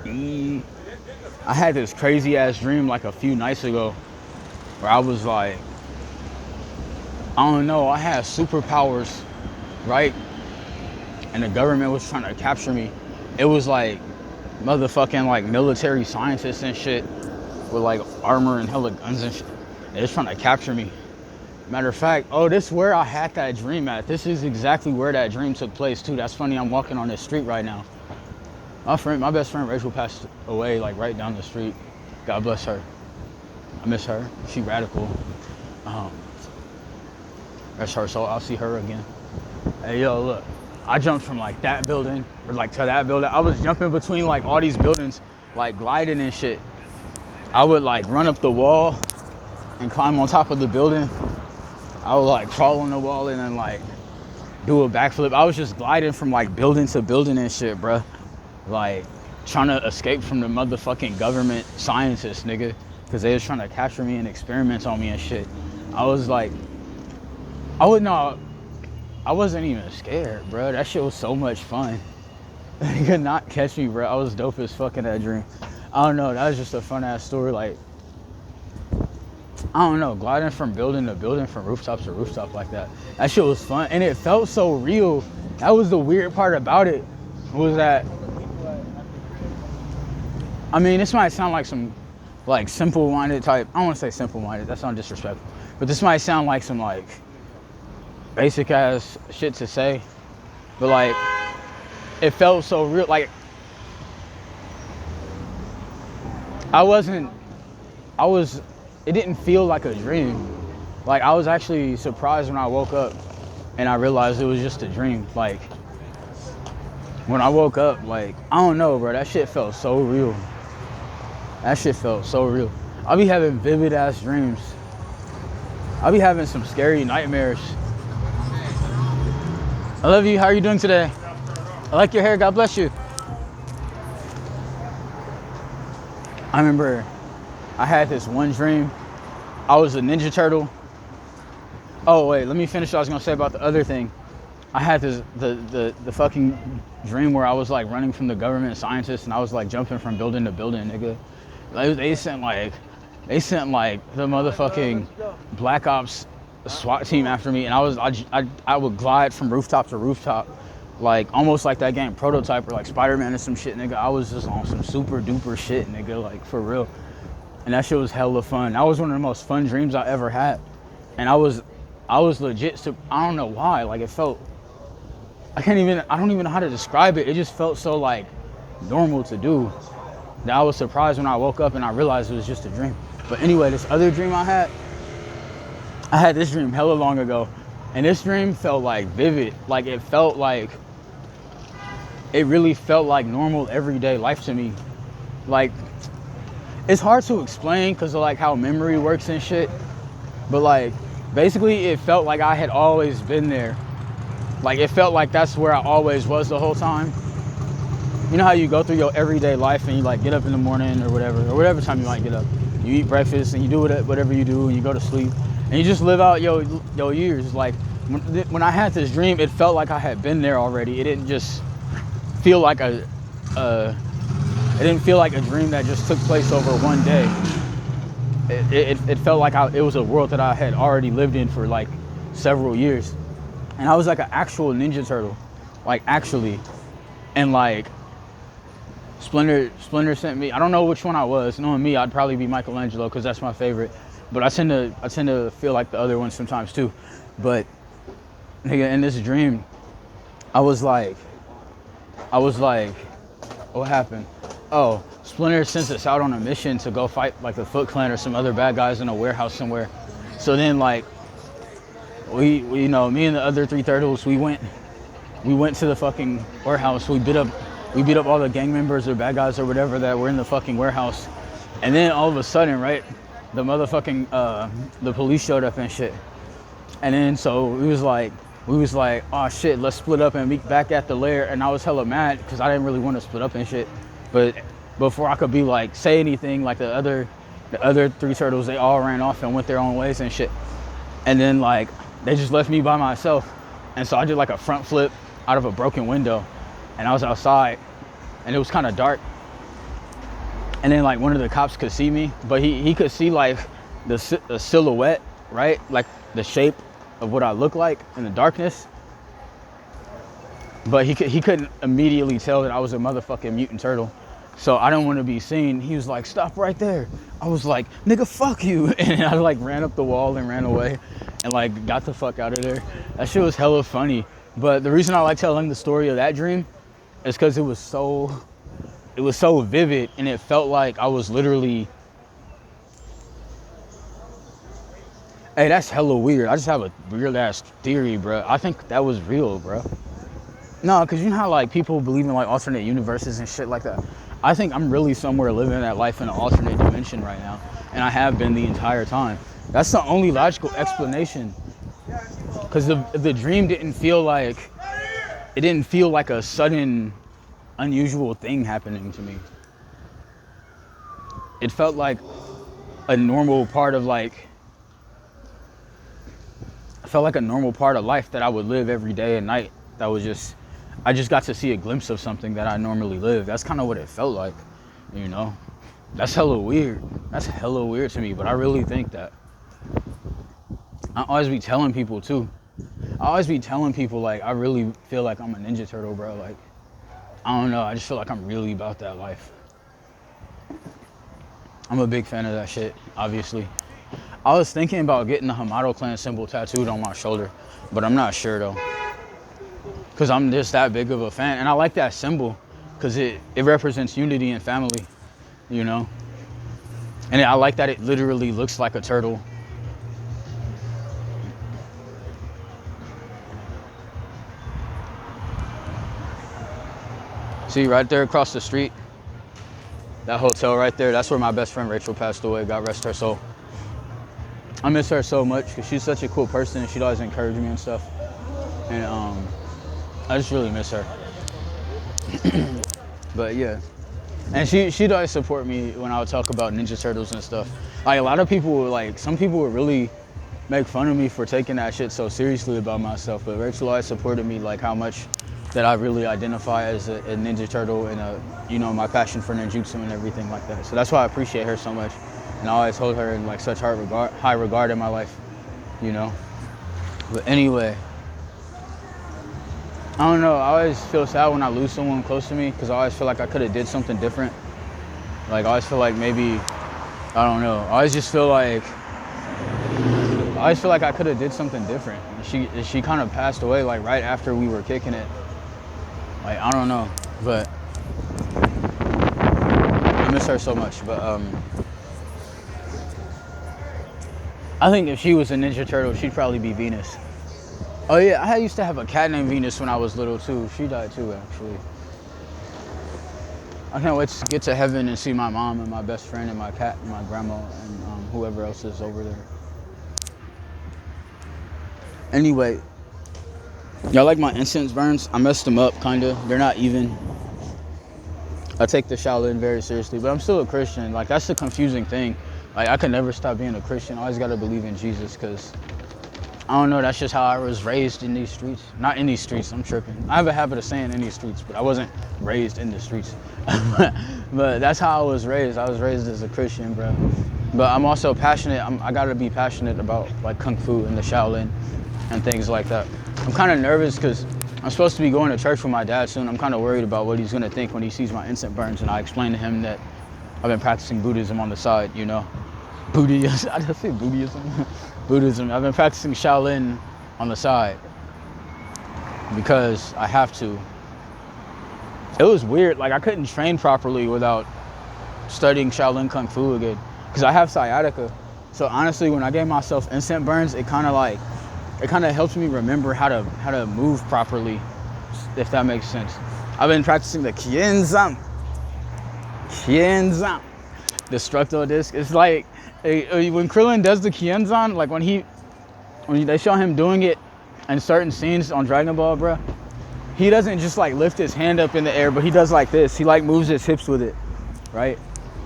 I had this crazy ass dream like a few nights ago where I was like, I don't know, I had superpowers, right? And the government was trying to capture me. It was like motherfucking like military scientists and shit with like armor and hella guns and shit. They was trying to capture me. Matter of fact, oh, this is where I had that dream at. This is exactly where that dream took place too. That's funny, I'm walking on this street right now. My best friend Rachel passed away like right down the street. God bless her. I miss her. She radical. That's her soul. I'll see her again. Hey, yo, look. I jumped from like that building or like to that building. I was jumping between like all these buildings, like gliding and shit. I would like run up the wall and climb on top of the building. I would like crawl on the wall and then like do a backflip. I was just gliding from like building to building and shit, bruh. Like trying to escape from the motherfucking government scientists, nigga. Cause they was trying to capture me and experiment on me and shit. I was like, I wasn't even scared, bro. That shit was so much fun. They could not catch me, bro. I was dope as fuck in that dream. I don't know. That was just a fun ass story. Like, I don't know, gliding from building to building, from rooftop to rooftop like that. That shit was fun, and it felt so real. That was the weird part about it. Was that? I mean, this might sound like some, like simple-minded type. I don't want to say simple-minded. That sounds disrespectful. But this might sound like some like basic ass shit to say, but like it felt so real. Like it didn't feel like a dream. Like I was actually surprised when I woke up and I realized it was just a dream. Like when I woke up, like I don't know, bro, that shit felt so real. That shit felt so real. I'll be having vivid ass dreams. I'll be having some scary nightmares. I love you. How are you doing today? I like your hair. God bless you. I remember I had this one dream. I was a Ninja Turtle. Oh wait, let me finish what I was gonna say about the other thing. I had the fucking dream where I was like running from the government scientists and I was like jumping from building to building, nigga. Like, they sent like the motherfucking Black Ops SWAT team after me, and I would glide from rooftop to rooftop, like almost like that game Prototype or like Spider-Man or some shit, nigga. I was just on some super duper shit, nigga, like for real. And that shit was hella fun. That was one of the most fun dreams I ever had. And I was legit, I don't know why, like it felt, I don't even know how to describe it. It just felt so like normal to do that I was surprised when I woke up and I realized it was just a dream. But anyway, this other dream I had this dream hella long ago, and this dream felt like vivid. Like it really felt like normal everyday life to me. Like it's hard to explain because of like how memory works and shit, but like basically it felt like I had always been there. Like it felt like that's where I always was the whole time. You know how you go through your everyday life and you like get up in the morning or whatever time you might get up. You eat breakfast and you do whatever you do and you go to sleep and you just live out your years. Like when I had this dream, it felt like I had been there already. It didn't just feel like it didn't feel like a dream that just took place over one day. It felt like it was a world that I had already lived in for like several years. And I was like an actual Ninja Turtle, like actually. And like Splinter sent me, I don't know which one I was. Knowing me, I'd probably be Michelangelo because that's my favorite. But I tend to feel like the other ones sometimes too. But nigga, in this dream, I was like, what happened? Oh, Splinter sends us out on a mission to go fight like the Foot Clan or some other bad guys in a warehouse somewhere. So then like, we you know, me and the other three turtles, we went to the fucking warehouse. We beat up all the gang members or bad guys or whatever that were in the fucking warehouse. And then all of a sudden, right, the motherfucking the police showed up and shit. And then so we was like, oh shit, let's split up and meet back at the lair. And I was hella mad because I didn't really want to split up and shit. But before I could be like say anything, like the other three turtles, they all ran off and went their own ways and shit. And then like they just left me by myself. And so I did like a front flip out of a broken window, and I was outside and it was kind of dark. and then like one of the cops could see me, but he could see like the silhouette, right? Like the shape of what I look like in the darkness. But he couldn't immediately tell that I was a motherfucking mutant turtle. So I don't want to be seen. He was like, stop right there. I was like, nigga, fuck you. And I like ran up the wall and ran away and like got the fuck out of there. That shit was hella funny. But the reason I like telling the story of that dream is because it was so vivid, and it felt like I was literally, hey, that's hella weird. I just have a weird ass theory, bro. I think that was real, bro. No, because you know how like people believe in like alternate universes and shit like that. I think I'm really somewhere living that life in an alternate dimension right now, and I have been the entire time. That's the only logical explanation. Because the dream didn't feel like a sudden, unusual thing happening to me. It felt like a normal part of like. It felt like a normal part of life that I would live every day and night. That was just. I just got to see a glimpse of something that I normally live. That's kind of what it felt like, you know? That's hella weird. That's hella weird to me, but I really think that. I always be telling people too. Like, I really feel like I'm a Ninja Turtle, bro. Like, I don't know. I just feel like I'm really about that life. I'm a big fan of that shit, obviously. I was thinking about getting the Hamato clan symbol tattooed on my shoulder, but I'm not sure though. Because I'm just that big of a fan. And I like that symbol because it represents unity and family, you know? And I like that it literally looks like a turtle. See, right there across the street, that hotel right there, that's where my best friend Rachel passed away. God rest her soul. I miss her so much because she's such a cool person and she'd always encourage me and stuff. And I just really miss her. But yeah. And she'd always support me when I would talk about Ninja Turtles and stuff. Like a lot of people would like, some people would really make fun of me for taking that shit so seriously about myself. But Rachel always supported me, like how much that I really identify as a Ninja Turtle and you know, my passion for ninjutsu and everything like that. So that's why I appreciate her so much. And I always hold her in like such high regard in my life, you know? But anyway, I don't know, I always feel sad when I lose someone close to me because I always feel like I could have did something different. Like I always feel like maybe, I don't know, I always feel like I could have did something different. And she kind of passed away like right after we were kicking it. Like, I don't know, but I miss her so much. But I think if she was a Ninja Turtle, she'd probably be Venus. Oh yeah, I used to have a cat named Venus when I was little too. She died too, actually. I can't wait to get to heaven and see my mom and my best friend and my cat and my grandma and whoever else is over there. Anyway, y'all like my incense burns? I messed them up, kinda. They're not even. I take the Shaolin very seriously, but I'm still a Christian. Like, that's the confusing thing. Like, I could never stop being a Christian. I always gotta believe in Jesus, because I don't know, that's just how I was raised in these streets. Not in these streets, I'm tripping. I have a habit of saying in these streets, but I wasn't raised in the streets. But that's how I was raised. I was raised as a Christian, bro. But I'm also passionate. I gotta be passionate about like Kung Fu and the Shaolin and things like that. I'm kind of nervous because I'm supposed to be going to church with my dad soon. I'm kind of worried about what he's gonna think when he sees my incense burns, and I explain to him that I've been practicing Buddhism on the side, you know? Buddhism, I just say Buddhism. Buddhism. I've been practicing Shaolin on the side because I have to. It was weird, like I couldn't train properly without studying Shaolin Kung Fu again because I have sciatica. So honestly, when I gave myself incense burns, it kind of helps me remember how to move properly, if that makes sense. I've been practicing the Kienzan destructo disc. It's like when Krillin does the Kienzan, like when they show him doing it in certain scenes on Dragon Ball, bro, he doesn't just like lift his hand up in the air, but he does like this. He like moves his hips with it, right?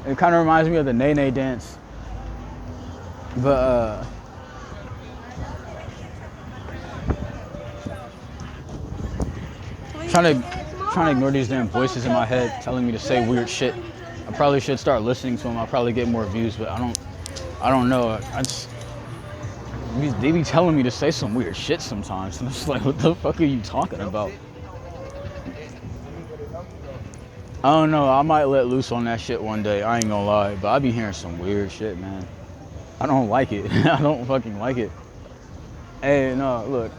It kind of reminds me of the Nene dance. But trying to ignore these damn voices in my head telling me to say weird shit. I probably should start listening to them. I'll probably get more views, but I don't know. They be telling me to say some weird shit sometimes, and I'm just like, what the fuck are you talking about? I don't know. I might let loose on that shit one day. I ain't gonna lie, but I be hearing some weird shit, man. I don't like it. I don't fucking like it. Hey, no, look.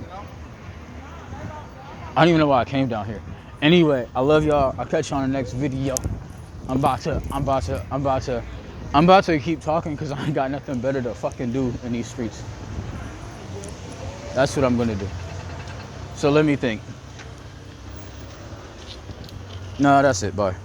I don't even know why I came down here. Anyway, I love y'all. I'll catch you on the next video. I'm about to keep talking because I ain't got nothing better to fucking do in these streets. That's what I'm gonna do. So let me think. No, that's it. Bye.